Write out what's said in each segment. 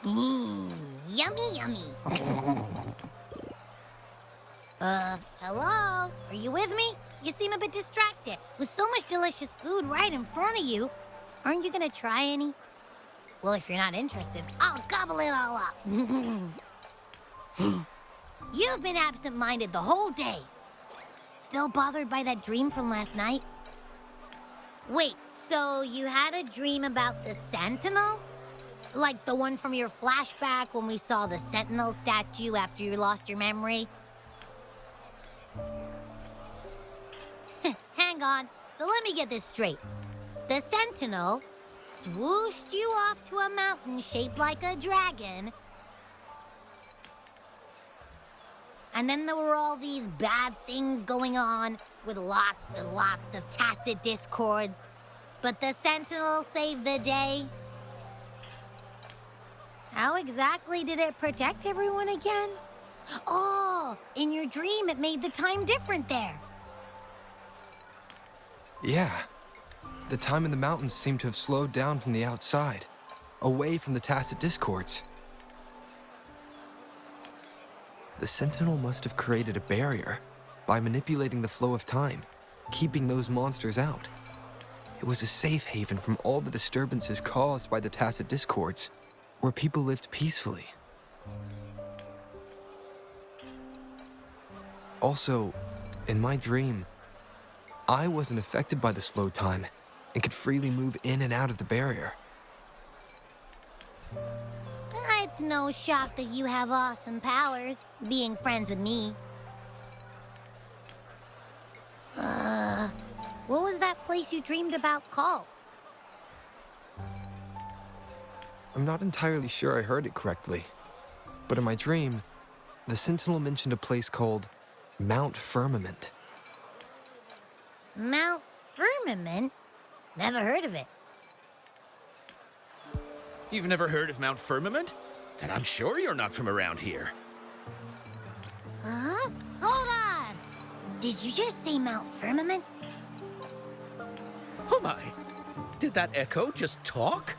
Yummy, yummy. Hello? Are you with me? You seem a bit distracted. With so much delicious food right in front of you, aren't you gonna try any? Well, if you're not interested, I'll gobble it all up. You've been absent-minded the whole day. Still bothered by that dream from last night? Wait, so you had a dream about the Sentinel? Like the one from your flashback when we saw the Sentinel statue after you lost your memory? Hang on, so let me get this straight. The Sentinel swooshed you off to a mountain shaped like a dragon, and then there were all these bad things going on with lots and lots of tacit discords, but the Sentinel saved the day. How exactly did it protect everyone again? Oh, in your dream it made the time different there. Yeah. The time in the mountains seemed to have slowed down from the outside, away from the tacit discords. The Sentinel must have created a barrier by manipulating the flow of time, keeping those monsters out. It was a safe haven from all the disturbances caused by the tacit discords, where people lived peacefully. Also, in my dream, I wasn't affected by the slow time and could freely move in and out of the barrier. It's no shock that you have awesome powers, being friends with me. What was that place you dreamed about called? I'm not entirely sure I heard it correctly, but in my dream, the Sentinel mentioned a place called Mt Firmament. Mount Firmament? Never heard of it. You've never heard of Mount Firmament? Then I'm sure you're not from around here. Huh? Hold on! Did you just say Mount Firmament? Oh my! Did that echo just talk?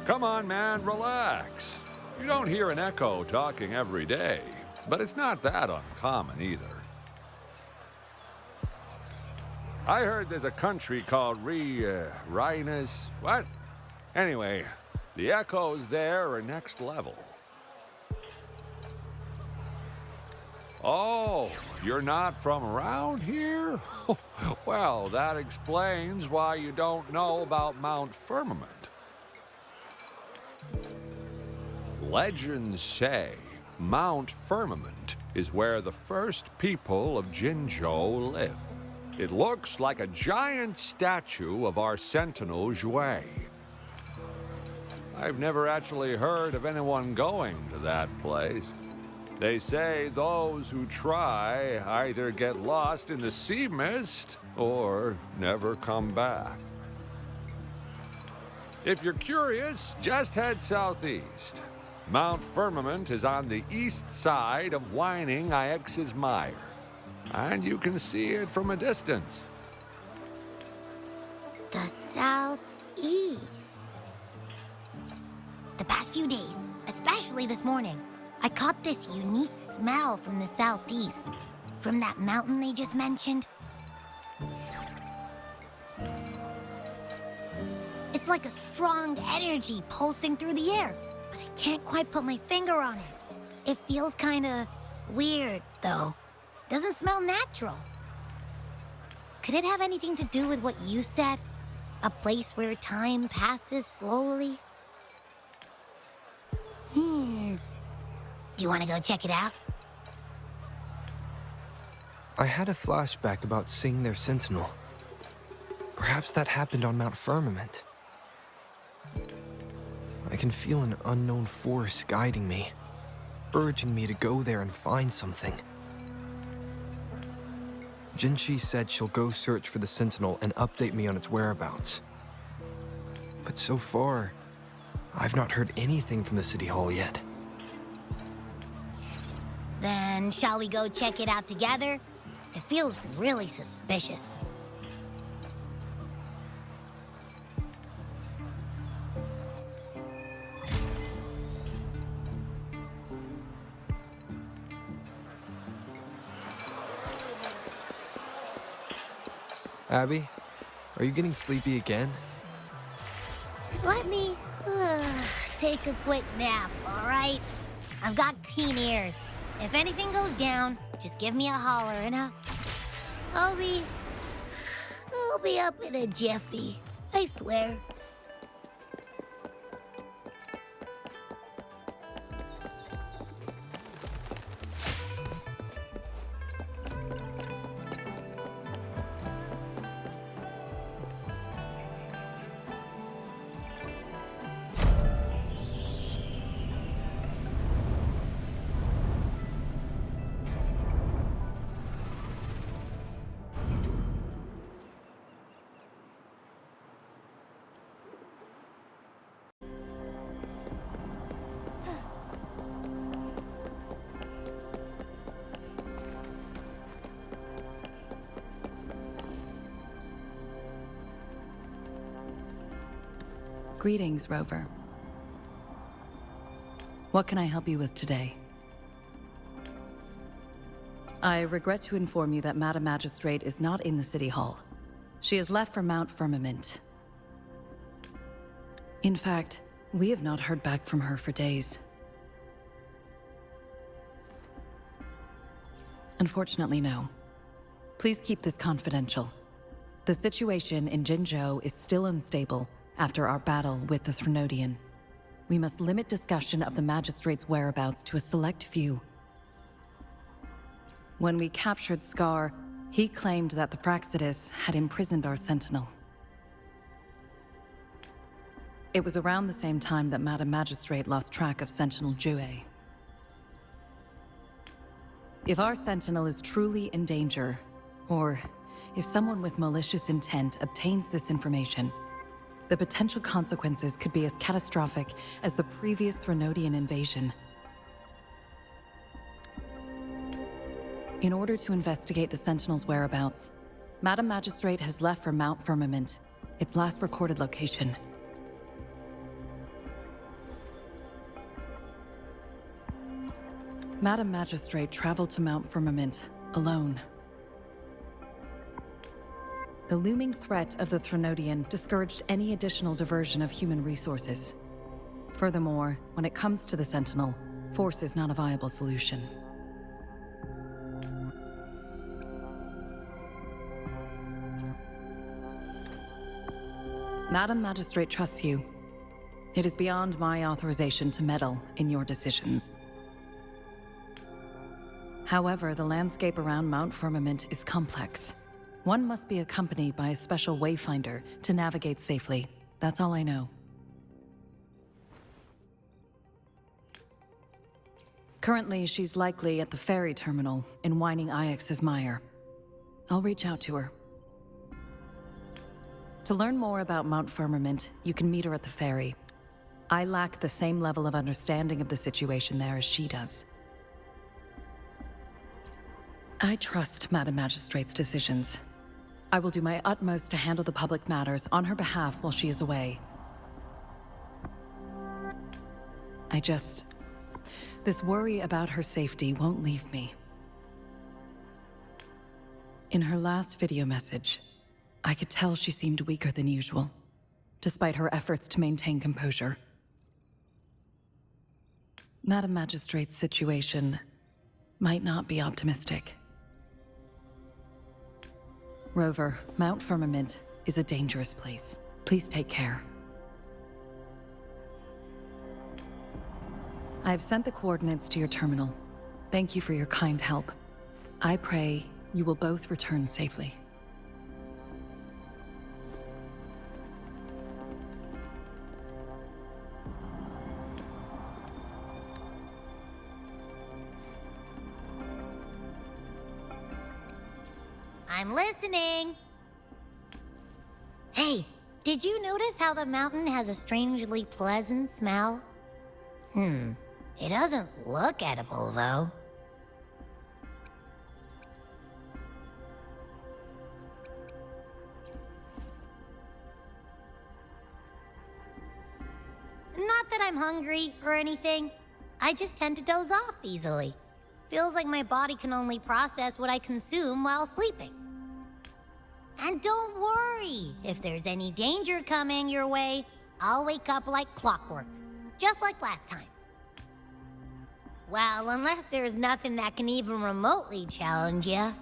Come on, man, relax. You don't hear an echo talking every day, but it's not that uncommon either. I heard there's a country called Rhinus. What? Anyway, the echoes there are next level. Oh, you're not from around here? Well, that explains why you don't know about Mount Firmament. Legends say Mount Firmament is where the first people of Jinzhou lived. It looks like a giant statue of our Sentinel Jue. I've never actually heard of anyone going to that place. They say those who try either get lost in the sea mist or never come back. If you're curious, just head southeast. Mount Firmament is on the east side of Whining Ix's Mire, and you can see it from a distance. The southeast. The past few days, especially this morning, I caught this unique smell from the southeast, from that mountain they just mentioned. It's like a strong energy pulsing through the air, but I can't quite put my finger on it. It feels kinda weird, though. Doesn't smell natural. Could it have anything to do with what you said? A place where time passes slowly? Do you want to go check it out? I had a flashback about seeing their Sentinel. Perhaps that happened on Mount Firmament. I can feel an unknown force guiding me, urging me to go there and find something. Jinchi said she'll go search for the Sentinel and update me on its whereabouts. But so far, I've not heard anything from the City Hall yet. Then shall we go check it out together? It feels really suspicious. Abby, are you getting sleepy again? Let me take a quick nap, all right? I've got keen ears. If anything goes down, just give me a holler and I'll be up in a jiffy. I swear. Greetings, Rover. What can I help you with today? I regret to inform you that Madam Magistrate is not in the City Hall. She has left for Mt Firmament. In fact, we have not heard back from her for days. Unfortunately, no. Please keep this confidential. The situation in Jinzhou is still unstable after our battle with the Threnodian. We must limit discussion of the Magistrate's whereabouts to a select few. When we captured Scar, he claimed that the Fraxidus had imprisoned our Sentinel. It was around the same time that Madam Magistrate lost track of Sentinel Jue. If our Sentinel is truly in danger, or if someone with malicious intent obtains this information, the potential consequences could be as catastrophic as the previous Threnodian invasion. In order to investigate the Sentinel's whereabouts, Madam Magistrate has left for Mt Firmament, its last recorded location. Madam Magistrate traveled to Mt Firmament alone. The looming threat of the Threnodian discouraged any additional diversion of human resources. Furthermore, when it comes to the Sentinel, force is not a viable solution. Madam Magistrate trusts you. It is beyond my authorization to meddle in your decisions. However, the landscape around Mt Firmament is complex. One must be accompanied by a special wayfinder to navigate safely. That's all I know. Currently, she's likely at the ferry terminal in Whining Ix's Mire. I'll reach out to her. To learn more about Mt Firmament, you can meet her at the ferry. I lack the same level of understanding of the situation there as she does. I trust Madam Magistrate's decisions. I will do my utmost to handle the public matters on her behalf while she is away. This worry about her safety won't leave me. In her last video message, I could tell she seemed weaker than usual, despite her efforts to maintain composure. Madam Magistrate's situation might not be optimistic. Rover, Mt Firmament is a dangerous place. Please take care. I have sent the coordinates to your terminal. Thank you for your kind help. I pray you will both return safely. I'm listening. Hey, did you notice how the mountain has a strangely pleasant smell? It doesn't look edible, though. Not that I'm hungry or anything. I just tend to doze off easily. Feels like my body can only process what I consume while sleeping. And don't worry, if there's any danger coming your way, I'll wake up like clockwork, just like last time. Well, unless there's nothing that can even remotely challenge you.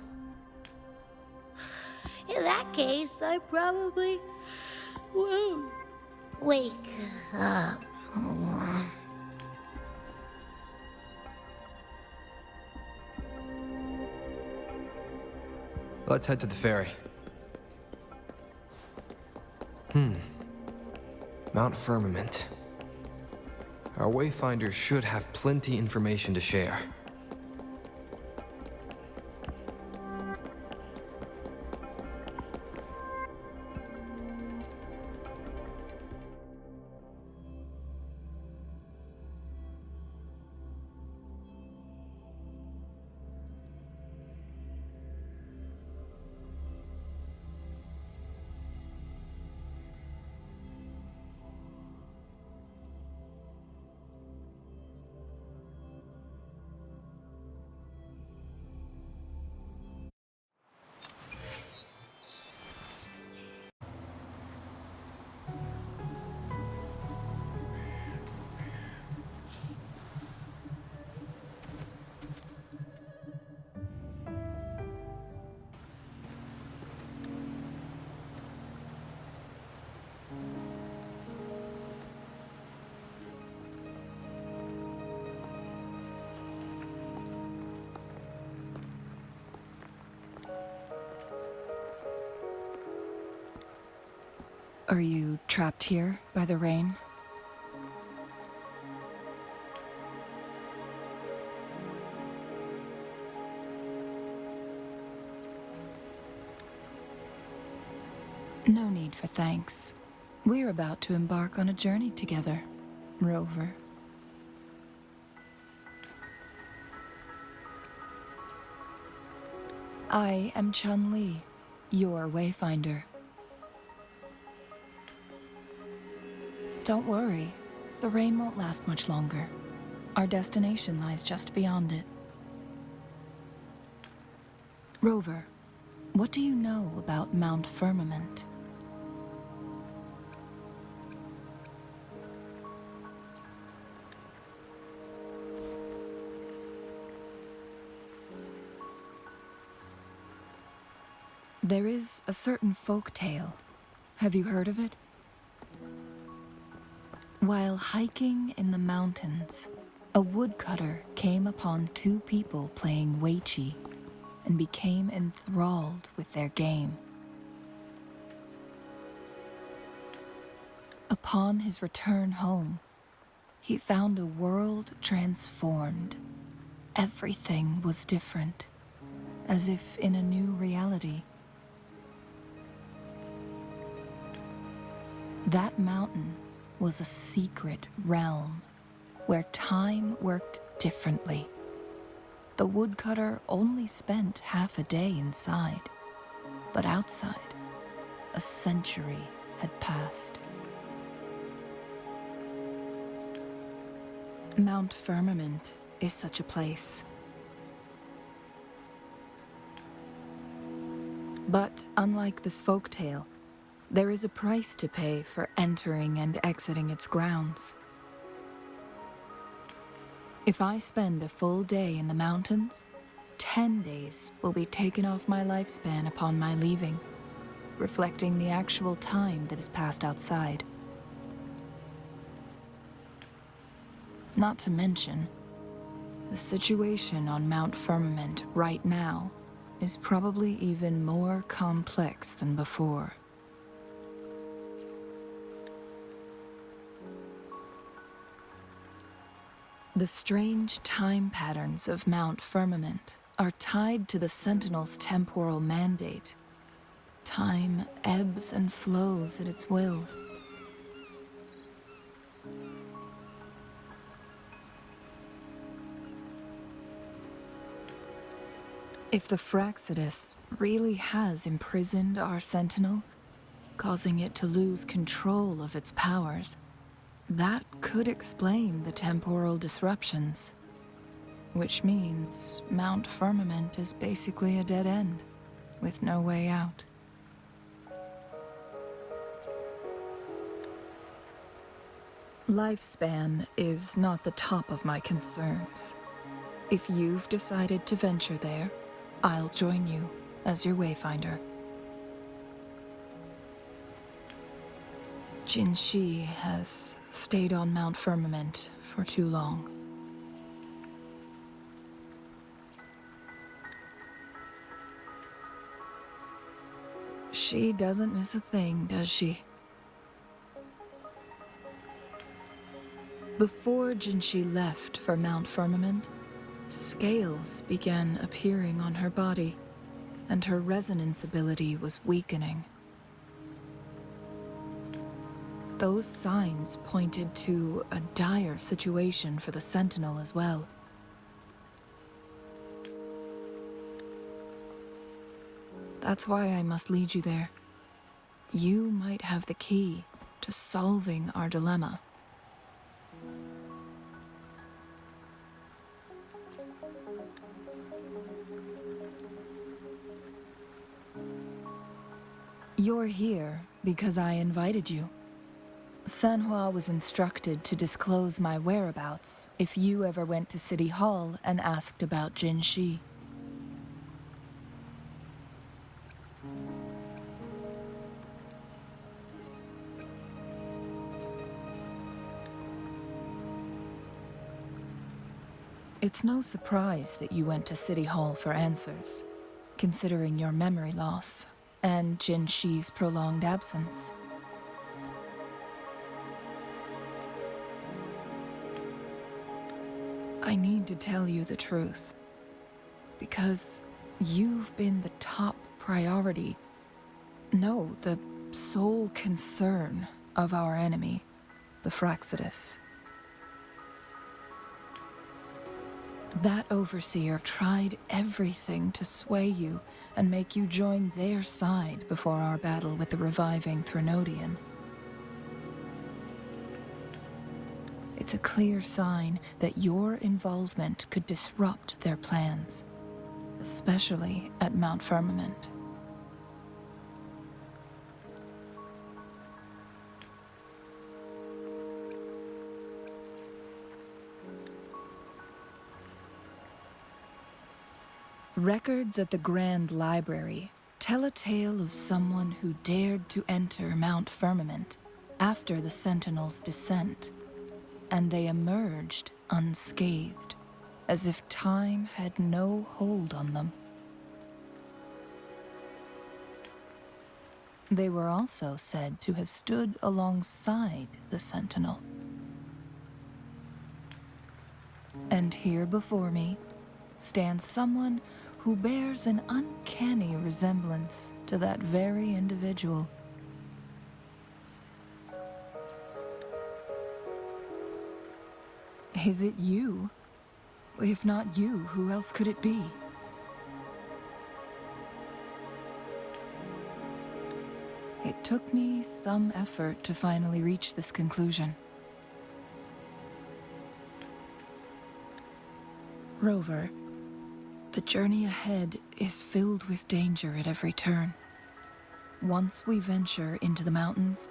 In that case, I probably won't wake up. Let's head to the ferry. Mount Firmament. Our wayfinders should have plenty information to share. Are you trapped here by the rain? No need for thanks. We're about to embark on a journey together, Rover. I am Chun-Li, your wayfinder. Don't worry, the rain won't last much longer. Our destination lies just beyond it. Rover, what do you know about Mt Firmament? There is a certain folk tale. Have you heard of it? While hiking in the mountains, a woodcutter came upon two people playing Weiqi and became enthralled with their game. Upon his return home, he found a world transformed. Everything was different, as if in a new reality. That mountain was a secret realm where time worked differently. The woodcutter only spent half a day inside, but outside, a century had passed. Mt Firmament is such a place. But unlike this folktale, there is a price to pay for entering and exiting its grounds. If I spend a full day in the mountains, 10 days will be taken off my lifespan upon my leaving, reflecting the actual time that is passed outside. Not to mention, the situation on Mt Firmament right now is probably even more complex than before. The strange time patterns of Mt Firmament are tied to the Sentinel's temporal mandate. Time ebbs and flows at its will. If the Fraxidus really has imprisoned our Sentinel, causing it to lose control of its powers, that could explain the temporal disruptions. Which means Mt Firmament is basically a dead end, with no way out. Lifespan is not the top of my concerns. If you've decided to venture there, I'll join you as your wayfinder. Jin Shi has stayed on Mount Firmament for too long. She doesn't miss a thing, does she? Before Jin Shi left for Mount Firmament, scales began appearing on her body, and her resonance ability was weakening. Those signs pointed to a dire situation for the Sentinel as well. That's why I must lead you there. You might have the key to solving our dilemma. You're here because I invited you. Sanhua was instructed to disclose my whereabouts if you ever went to City Hall and asked about Jin Shi. It's no surprise that you went to City Hall for answers, considering your memory loss and Jin Shi's prolonged absence. I need to tell you the truth, because you've been the top priority, no, the sole concern of our enemy, the Fraxidus. That overseer tried everything to sway you and make you join their side before our battle with the reviving Threnodian. It's a clear sign that your involvement could disrupt their plans, especially at Mount Firmament. Records at the Grand Library tell a tale of someone who dared to enter Mount Firmament after the Sentinel's descent, and they emerged unscathed, as if time had no hold on them. They were also said to have stood alongside the Sentinel. And here before me stands someone who bears an uncanny resemblance to that very individual. Is it you? If not you, who else could it be? It took me some effort to finally reach this conclusion. Rover, the journey ahead is filled with danger at every turn. Once we venture into the mountains,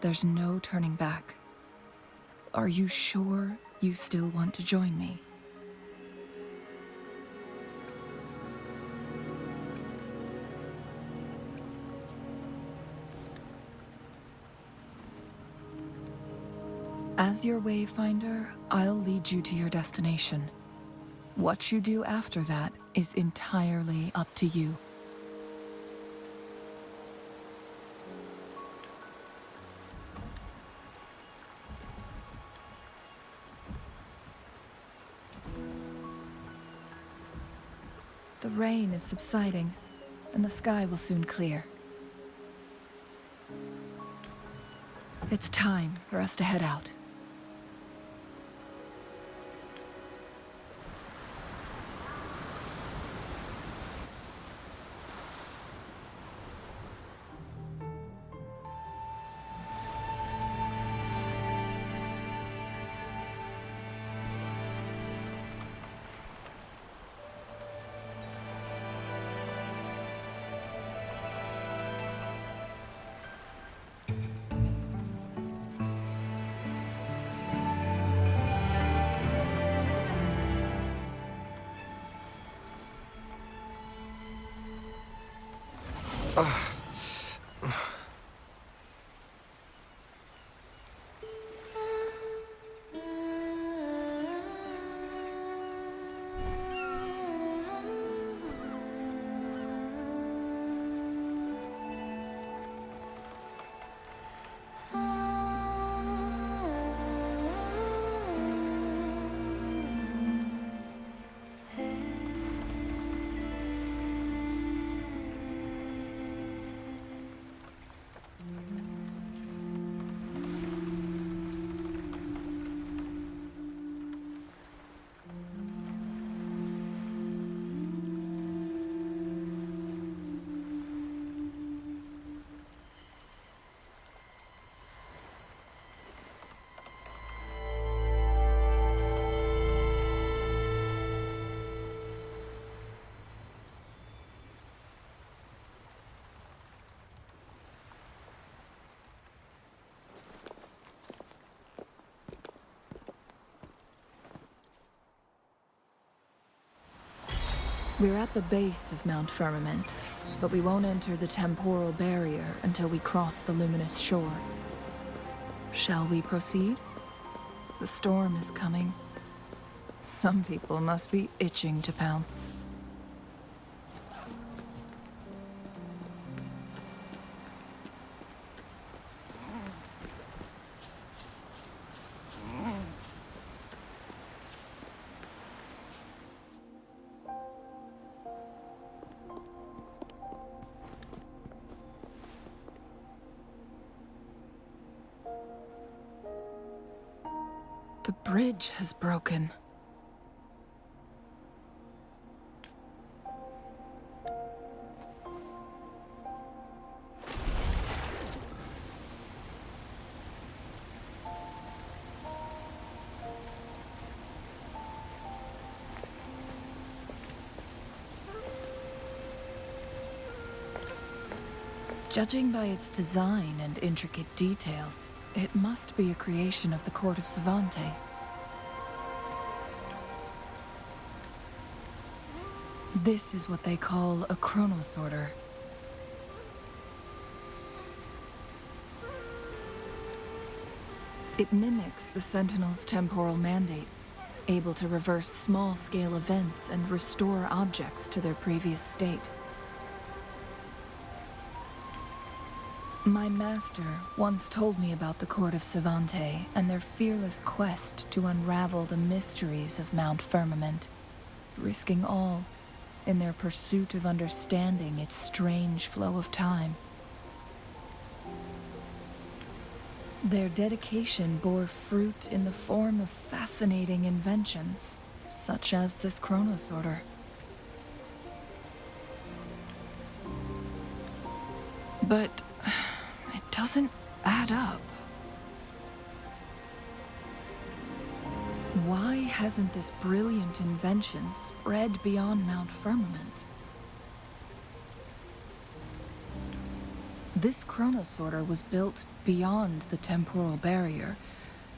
there's no turning back. Are you sure you still want to join me? As your wayfinder, I'll lead you to your destination. What you do after that is entirely up to you. The rain is subsiding, and the sky will soon clear. It's time for us to head out. We're at the base of Mount Firmament, but we won't enter the temporal barrier until we cross the luminous shore. Shall we proceed? The storm is coming. Some people must be itching to pounce. The bridge has broken. Judging by its design and intricate details, it must be a creation of the court of Savante. This is what they call a chronosorter. It mimics the Sentinel's temporal mandate, able to reverse small-scale events and restore objects to their previous state. My master once told me about the Court of Savante and their fearless quest to unravel the mysteries of Mount Firmament, risking all in their pursuit of understanding its strange flow of time. Their dedication bore fruit in the form of fascinating inventions, such as this chronosorter. But it doesn't add up. Why hasn't this brilliant invention spread beyond Mount Firmament? This chronosorter was built beyond the temporal barrier,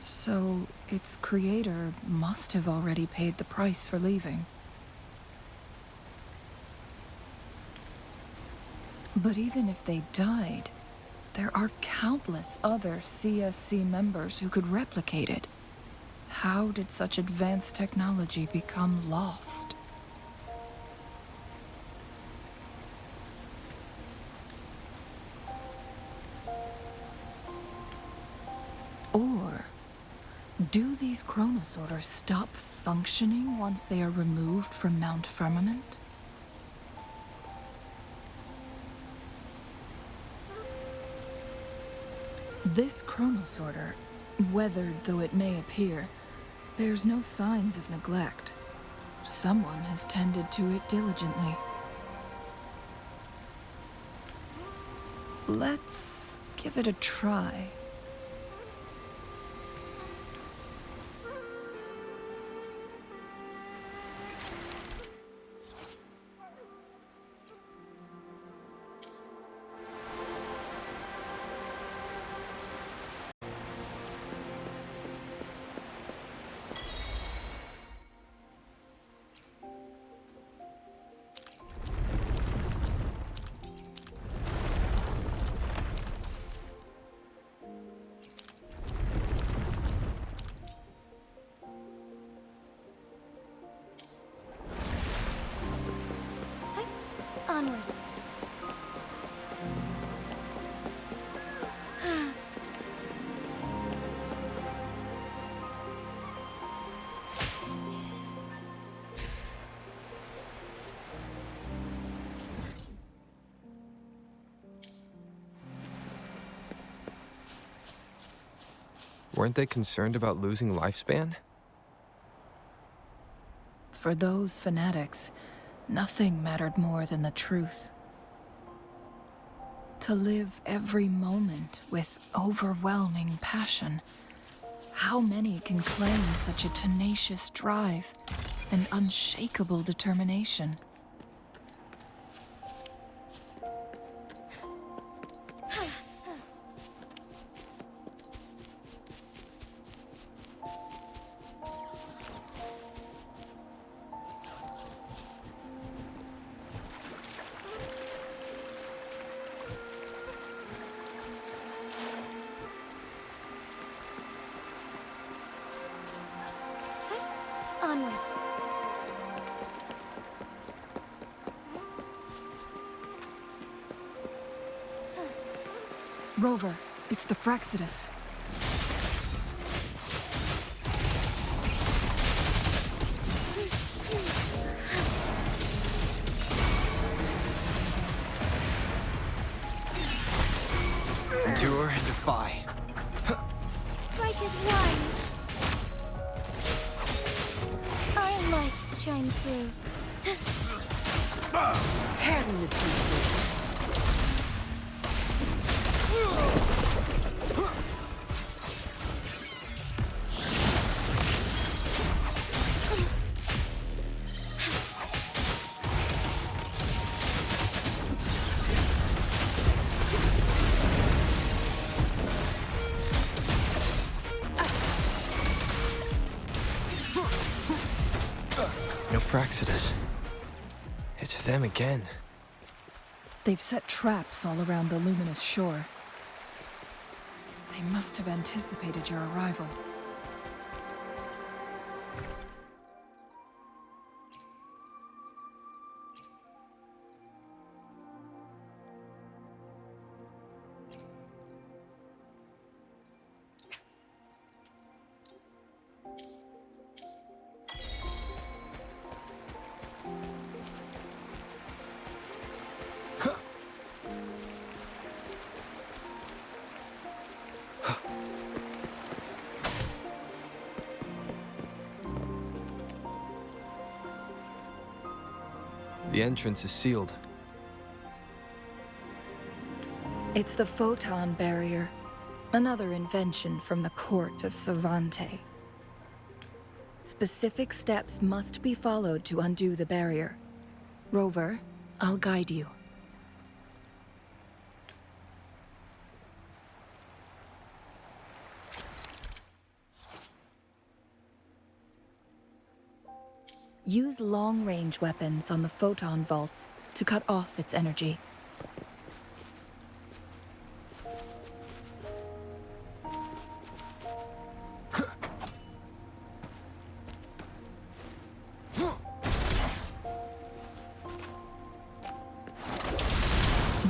so its creator must have already paid the price for leaving. But even if they died, there are countless other CSC members who could replicate it. How did such advanced technology become lost? Or do these chronosorters stop functioning once they are removed from Mount Firmament? This chronosorter, weathered though it may appear, bears no signs of neglect. Someone has tended to it diligently. Let's give it a try. Onwards. Weren't they concerned about losing lifespan? For those fanatics, nothing mattered more than the truth. To live every moment with overwhelming passion. How many can claim such a tenacious drive and unshakable determination? Onwards. Rover, it's the Fraxidus. Endure and defy. Strike is one. Our lights shine through. Tear them to pieces. No Fraxidus. It's them again. They've set traps all around the luminous shore. They must have anticipated your arrival. The entrance is sealed. It's the photon barrier, another invention from the court of Savante. Specific steps must be followed to undo the barrier. Rover, I'll guide you. Use long-range weapons on the photon vaults to cut off its energy.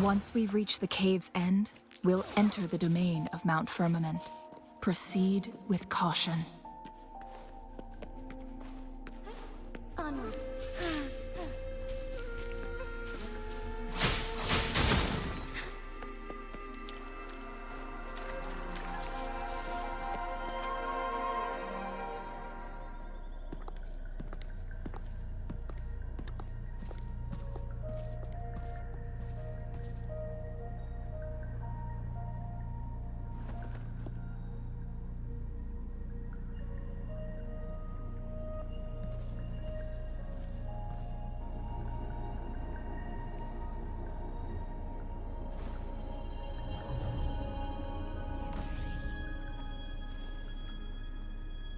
Once we've reached the cave's end, we'll enter the domain of Mt Firmament. Proceed with caution. Onwards.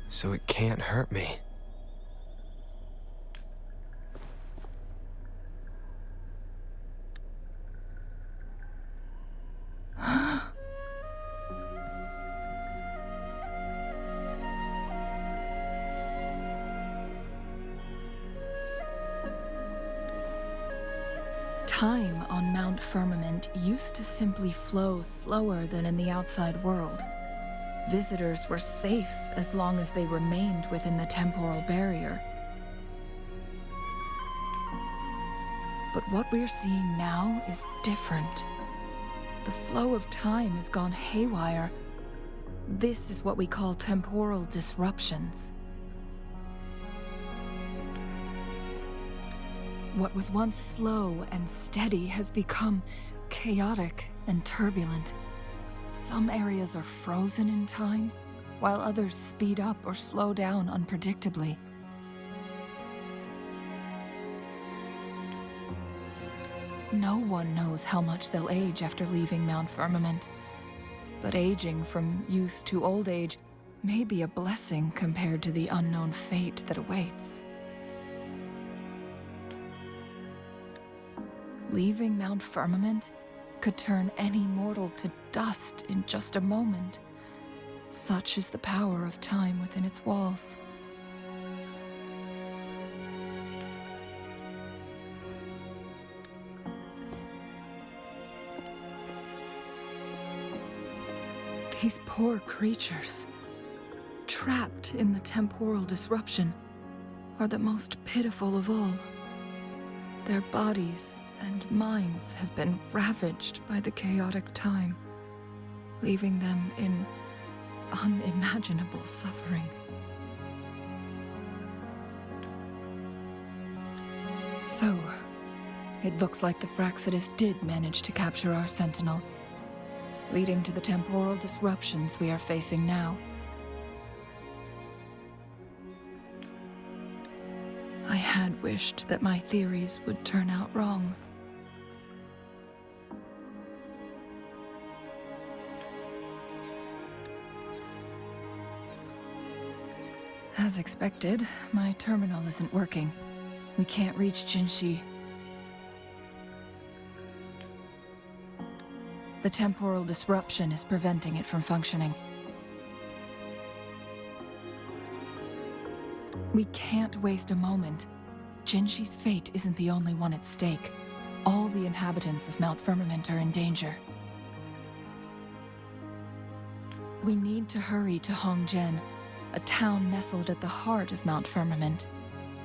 So it can't hurt me. Time on Mount Firmament used to simply flow slower than in the outside world. Visitors were safe as long as they remained within the temporal barrier. But what we're seeing now is different. The flow of time has gone haywire. This is what we call temporal disruptions. What was once slow and steady has become chaotic and turbulent. Some areas are frozen in time, while others speed up or slow down unpredictably. No one knows how much they'll age after leaving Mount Firmament, but aging from youth to old age may be a blessing compared to the unknown fate that awaits. Leaving Mount Firmament could turn any mortal to dust in just a moment. Such is the power of time within its walls. These poor creatures, trapped in the temporal disruption, are the most pitiful of all. Their bodies and minds have been ravaged by the chaotic time, leaving them in unimaginable suffering. So, it looks like the Fraxidus did manage to capture our sentinel, leading to the temporal disruptions we are facing now. I had wished that my theories would turn out wrong. As expected, my terminal isn't working. We can't reach Jinshi. The temporal disruption is preventing it from functioning. We can't waste a moment. Jinshi's fate isn't the only one at stake. All the inhabitants of Mount Firmament are in danger. We need to hurry to Hongjian, a town nestled at the heart of Mount Firmament.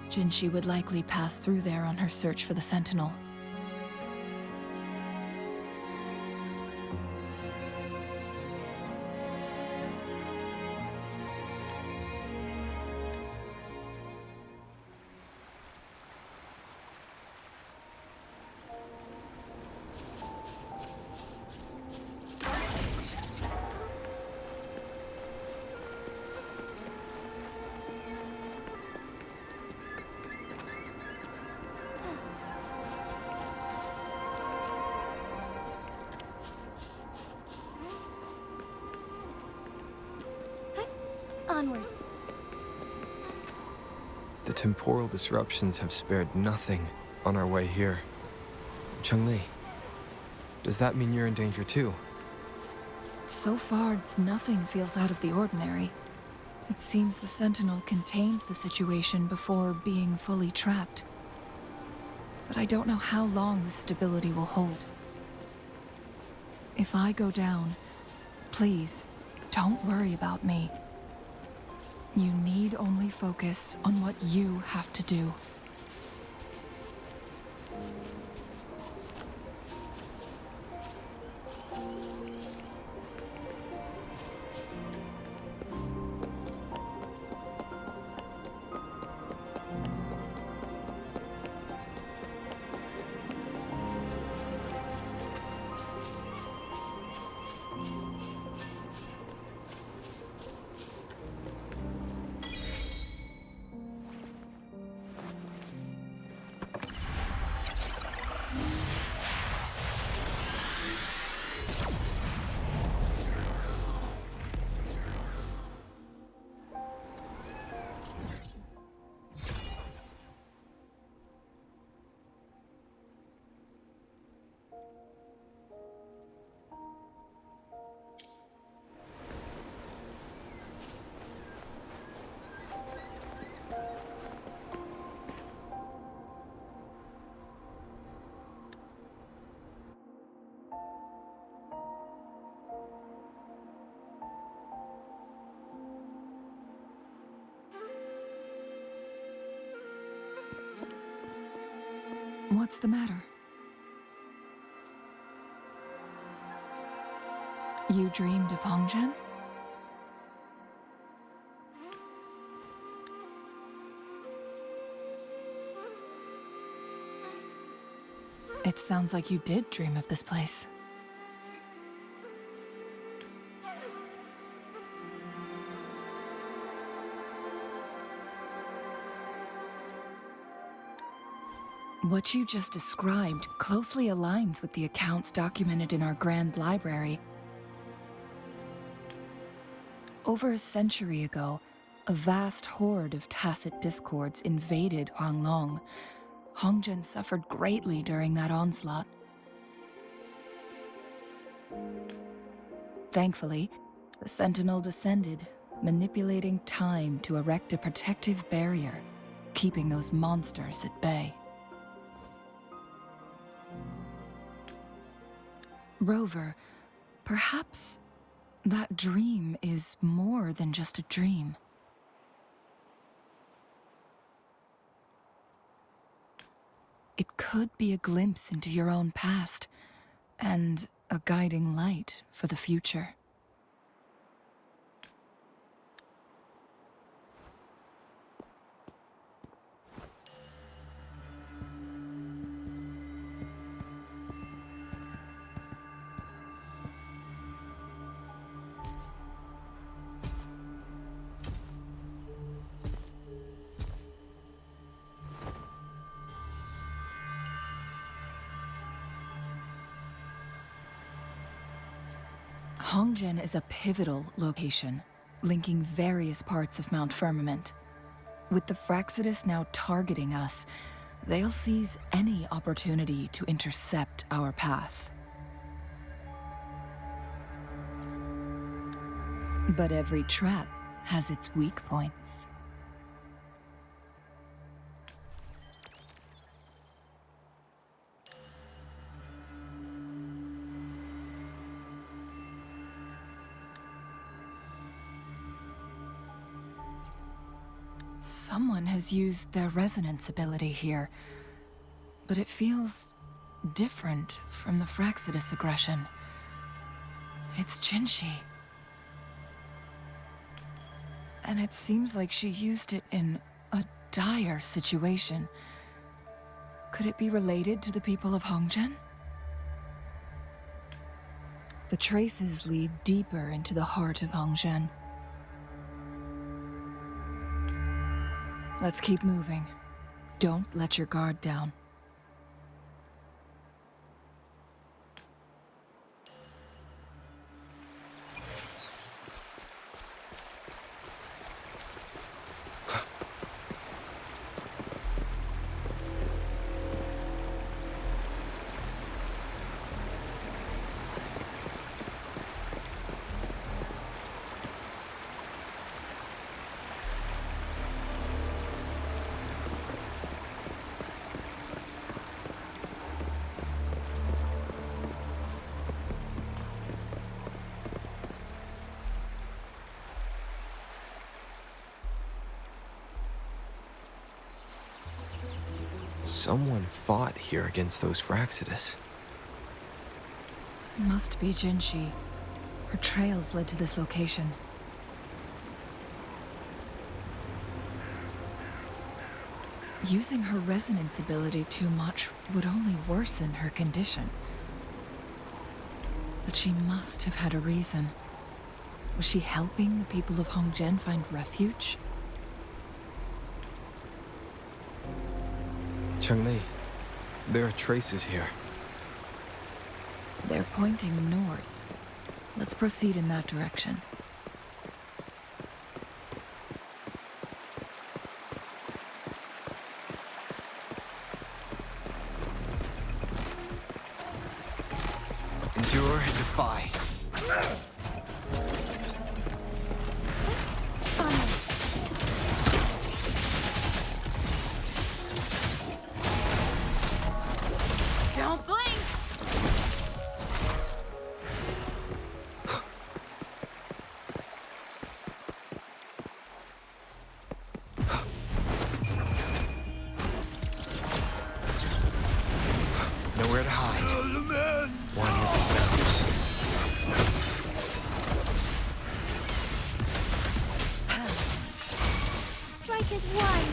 Jinshi would likely pass through there on her search for the Sentinel. Onwards. The temporal disruptions have spared nothing on our way here. Chun-Li, does that mean you're in danger too? So far, nothing feels out of the ordinary. It seems the Sentinel contained the situation before being fully trapped. But I don't know how long this stability will hold. If I go down, please, don't worry about me. You need only focus on what you have to do. What's the matter? You dreamed of Hongzhen? It sounds like you did dream of this place. What you just described closely aligns with the accounts documented in our Grand Library. Over a century ago, a vast horde of tacit discords invaded Huanglong. Hongzhen suffered greatly during that onslaught. Thankfully, the Sentinel descended, manipulating time to erect a protective barrier, keeping those monsters at bay. Rover, perhaps that dream is more than just a dream. It could be a glimpse into your own past, and a guiding light for the future. Hongzhen is a pivotal location, linking various parts of Mount Firmament. With the Fraxidus now targeting us, they'll seize any opportunity to intercept our path. But every trap has its weak points. Someone has used their resonance ability here, but it feels different from the Fraxidus aggression. It's Jinshi. And it seems like she used it in a dire situation. Could it be related to the people of Hongzhen? The traces lead deeper into the heart of Hongzhen. Let's keep moving. Don't let your guard down. Someone fought here against those Fraxidus. Must be Jinshi. Her trails led to this location. Using her resonance ability too much would only worsen her condition. But she must have had a reason. Was she helping the people of Hongzhen find refuge? Changli, there are traces here. They're pointing north. Let's proceed in that direction. Endure and defy. Don't blink! nowhere to hide. One with the sounds. Strike is one.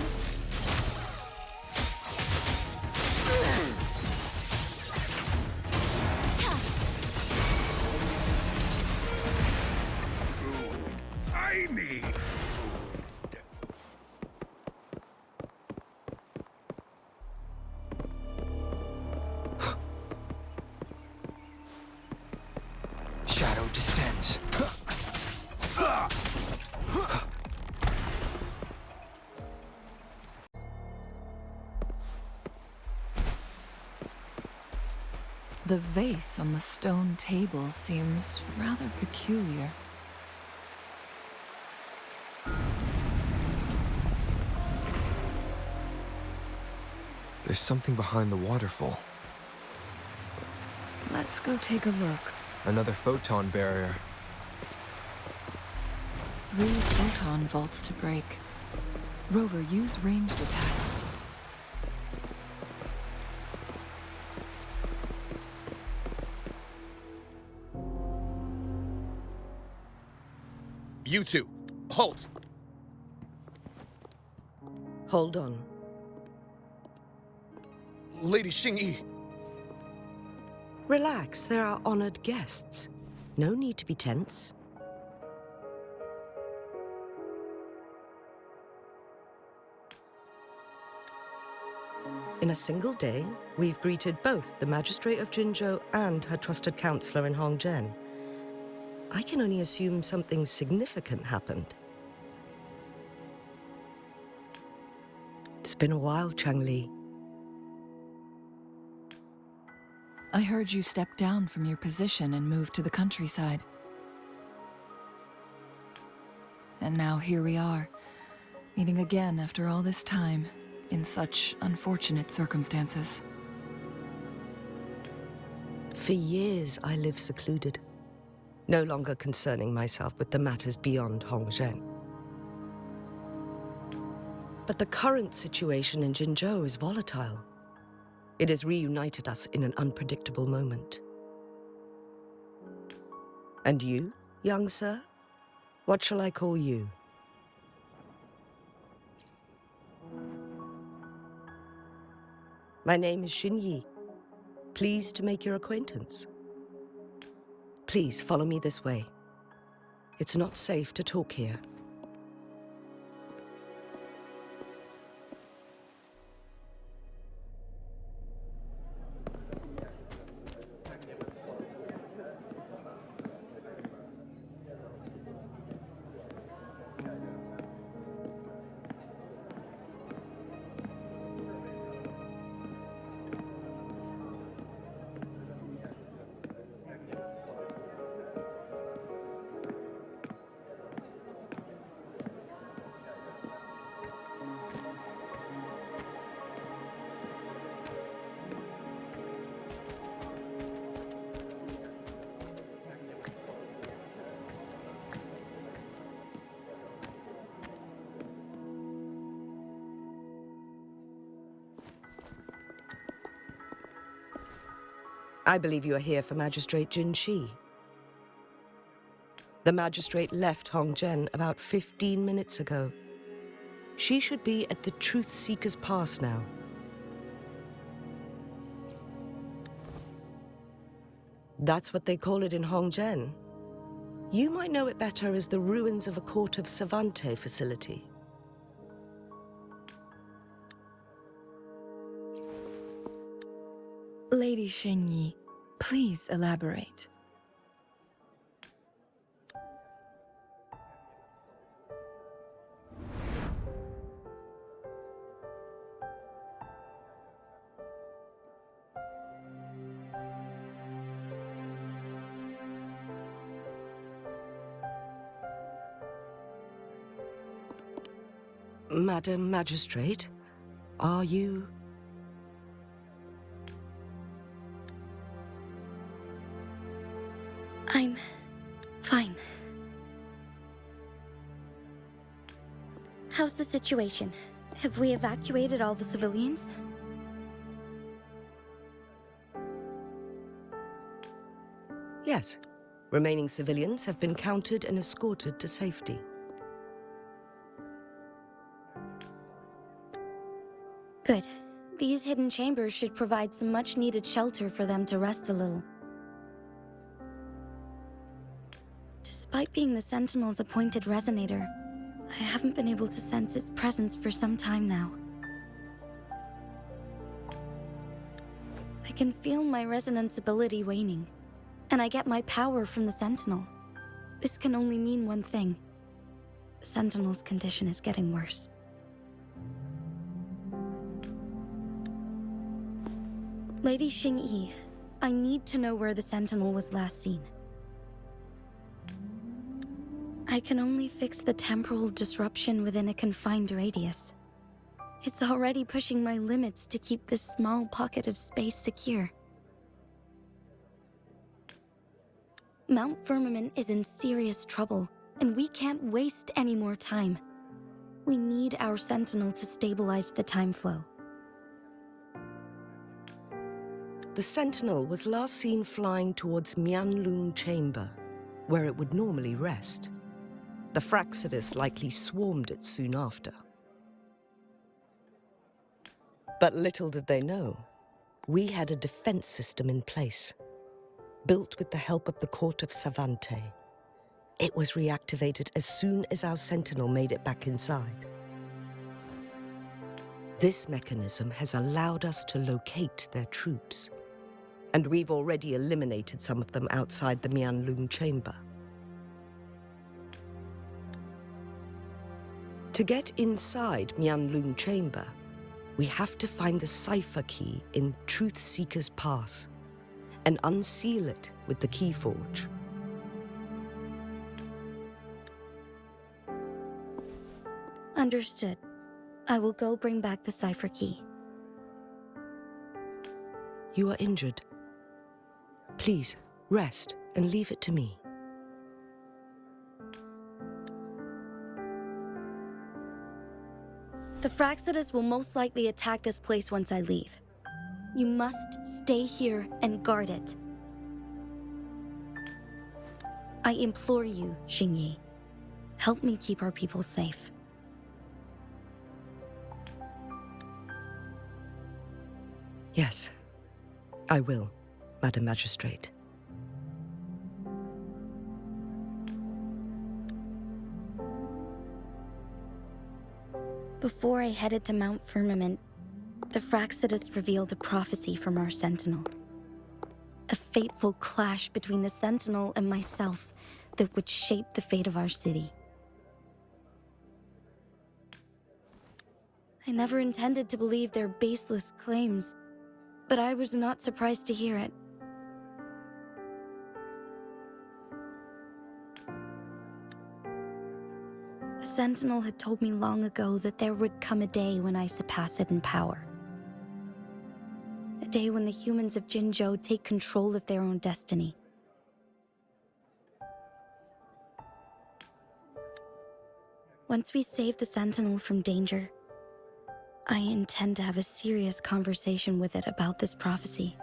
I need food. Shadow descends. The vase on the stone table seems rather peculiar. There's something behind the waterfall. Let's go take a look. Another photon barrier. 3 photon vaults to break. Rover, use ranged attacks. You two, halt! Hold on. Lady Xingyi. Relax, they're our honored guests. No need to be tense. In a single day, we've greeted both the Magistrate of Jinzhou and her trusted counselor in Hongzhen. I can only assume something significant happened. It's been a while, Changli. I heard you stepped down from your position and moved to the countryside. And now here we are, meeting again after all this time, in such unfortunate circumstances. For years, I lived secluded, no longer concerning myself with the matters beyond Hongzhen. But the current situation in Jinzhou is volatile. It has reunited us in an unpredictable moment. And you, young sir? What shall I call you? My name is Xinyi. Pleased to make your acquaintance. Please follow me this way. It's not safe to talk here. I believe you are here for Magistrate Jin Shi. The magistrate left Hongzhen about 15 minutes ago. She should be at the Truth Seeker's Pass now. That's what they call it in Hongzhen. You might know it better as the ruins of a Court of Savante facility. Lady Xingyi, please elaborate. Madam Magistrate, are you... I'm fine. How's the situation? Have we evacuated all the civilians? Yes. Remaining civilians have been counted and escorted to safety. Good. These hidden chambers should provide some much-needed shelter for them to rest a little. Despite being the Sentinel's appointed resonator, I haven't been able to sense its presence for some time now. I can feel my resonance ability waning, and I get my power from the Sentinel. This can only mean one thing. The Sentinel's condition is getting worse. Lady Xingyi, I need to know where the Sentinel was last seen. I can only fix the temporal disruption within a confined radius. It's already pushing my limits to keep this small pocket of space secure. Mount Firmament is in serious trouble, and we can't waste any more time. We need our Sentinel to stabilize the time flow. The Sentinel was last seen flying towards Mianlung Chamber, where it would normally rest. The Fraxidus likely swarmed it soon after. But little did they know, we had a defense system in place, built with the help of the court of Savante. It was reactivated as soon as our Sentinel made it back inside. This mechanism has allowed us to locate their troops, and we've already eliminated some of them outside the Mianlung Chamber. To get inside Mianlung Chamber, we have to find the cipher key in Truth Seeker's Pass and unseal it with the Keyforge. Understood. I will go bring back the cipher key. You are injured. Please, rest and leave it to me. The Fraxidus will most likely attack this place once I leave. You must stay here and guard it. I implore you, Xingyi. Help me keep our people safe. Yes, I will, Madam Magistrate. Before I headed to Mount Firmament, the Fraxidus revealed a prophecy from our Sentinel. A fateful clash between the Sentinel and myself that would shape the fate of our city. I never intended to believe their baseless claims, but I was not surprised to hear it. The Sentinel had told me long ago that there would come a day when I surpass it in power. A day when the humans of Jinzhou take control of their own destiny. Once we save the Sentinel from danger, I intend to have a serious conversation with it about this prophecy.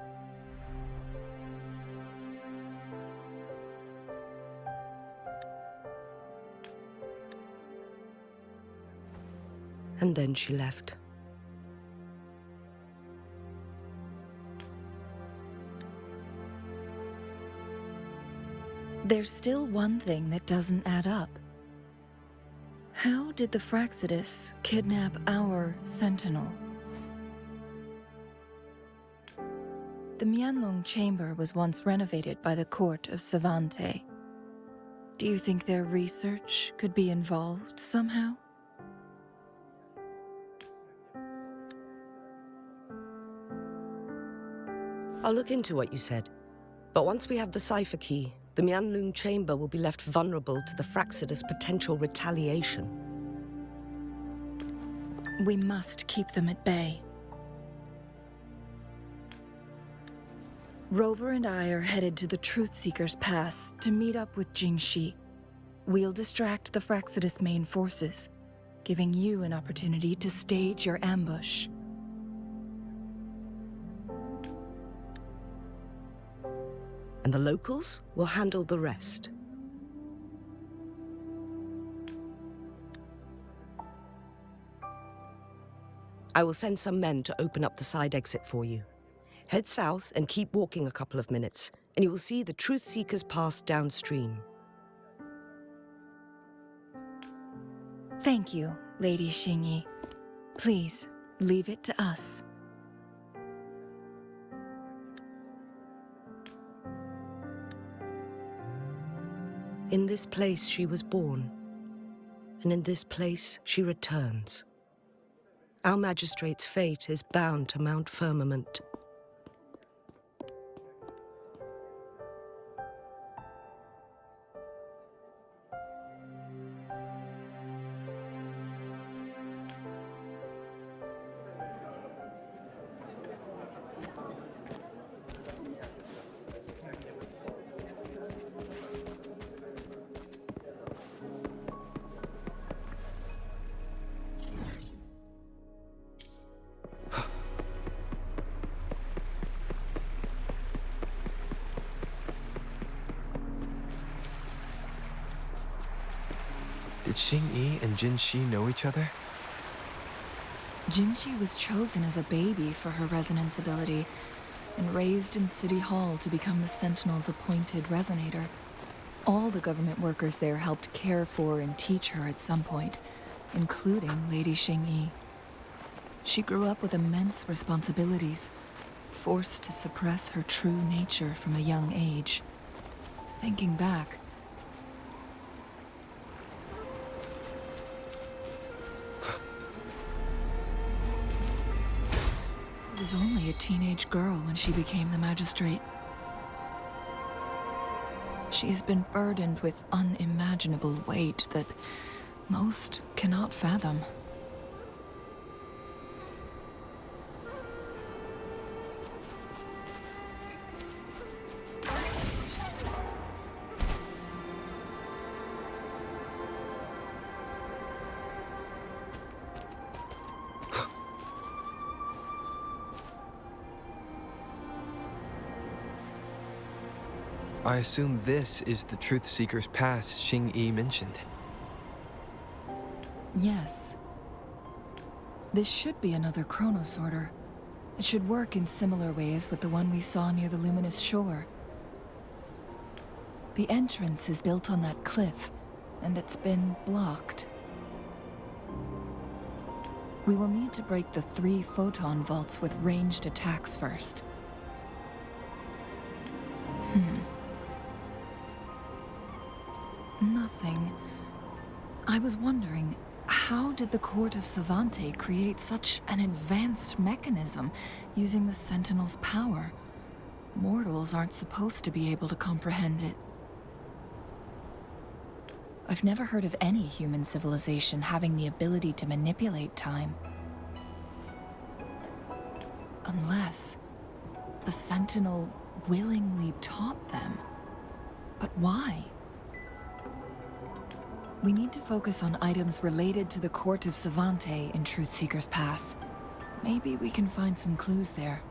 And then she left. There's still one thing that doesn't add up. How did the Fraxidus kidnap our Sentinel? The Mianlong Chamber was once renovated by the court of Savante. Do you think their research could be involved somehow? I'll look into what you said. But once we have the cipher key, the Mianlung Chamber will be left vulnerable to the Fraxidus' potential retaliation. We must keep them at bay. Rover and I are headed to the Truth Seeker's Pass to meet up with Jingxi. We'll distract the Fraxidus' main forces, giving you an opportunity to stage your ambush. and the locals will handle the rest. I will send some men to open up the side exit for you. Head south and keep walking a couple of minutes, and you will see the Truth Seekers pass downstream. Thank you, Lady Xingyi. Please, leave it to us. In this place she was born, and in this place she returns. Our magistrate's fate is bound to Mount Firmament. Did Xingyi and Jinxi know each other? Jinxi was chosen as a baby for her resonance ability and raised in City Hall to become the Sentinel's appointed resonator. All the government workers there helped care for and teach her at some point, including Lady Xingyi. She grew up with immense responsibilities, forced to suppress her true nature from a young age. Thinking back, she was only a teenage girl when she became the magistrate. She has been burdened with unimaginable weight that most cannot fathom. I assume this is the Truth Seeker's Pass Xingyi mentioned. Yes. This should be another chronosorter. It should work in similar ways with the one we saw near the luminous shore. The entrance is built on that cliff, and it's been blocked. We will need to break the 3 photon vaults with ranged attacks first. Nothing. I was wondering, how did the Court of Savante create such an advanced mechanism using the Sentinel's power? Mortals aren't supposed to be able to comprehend it. I've never heard of any human civilization having the ability to manipulate time. Unless the Sentinel willingly taught them. But why? We need to focus on items related to the Court of Savante in Truth Seeker's Pass. Maybe we can find some clues there.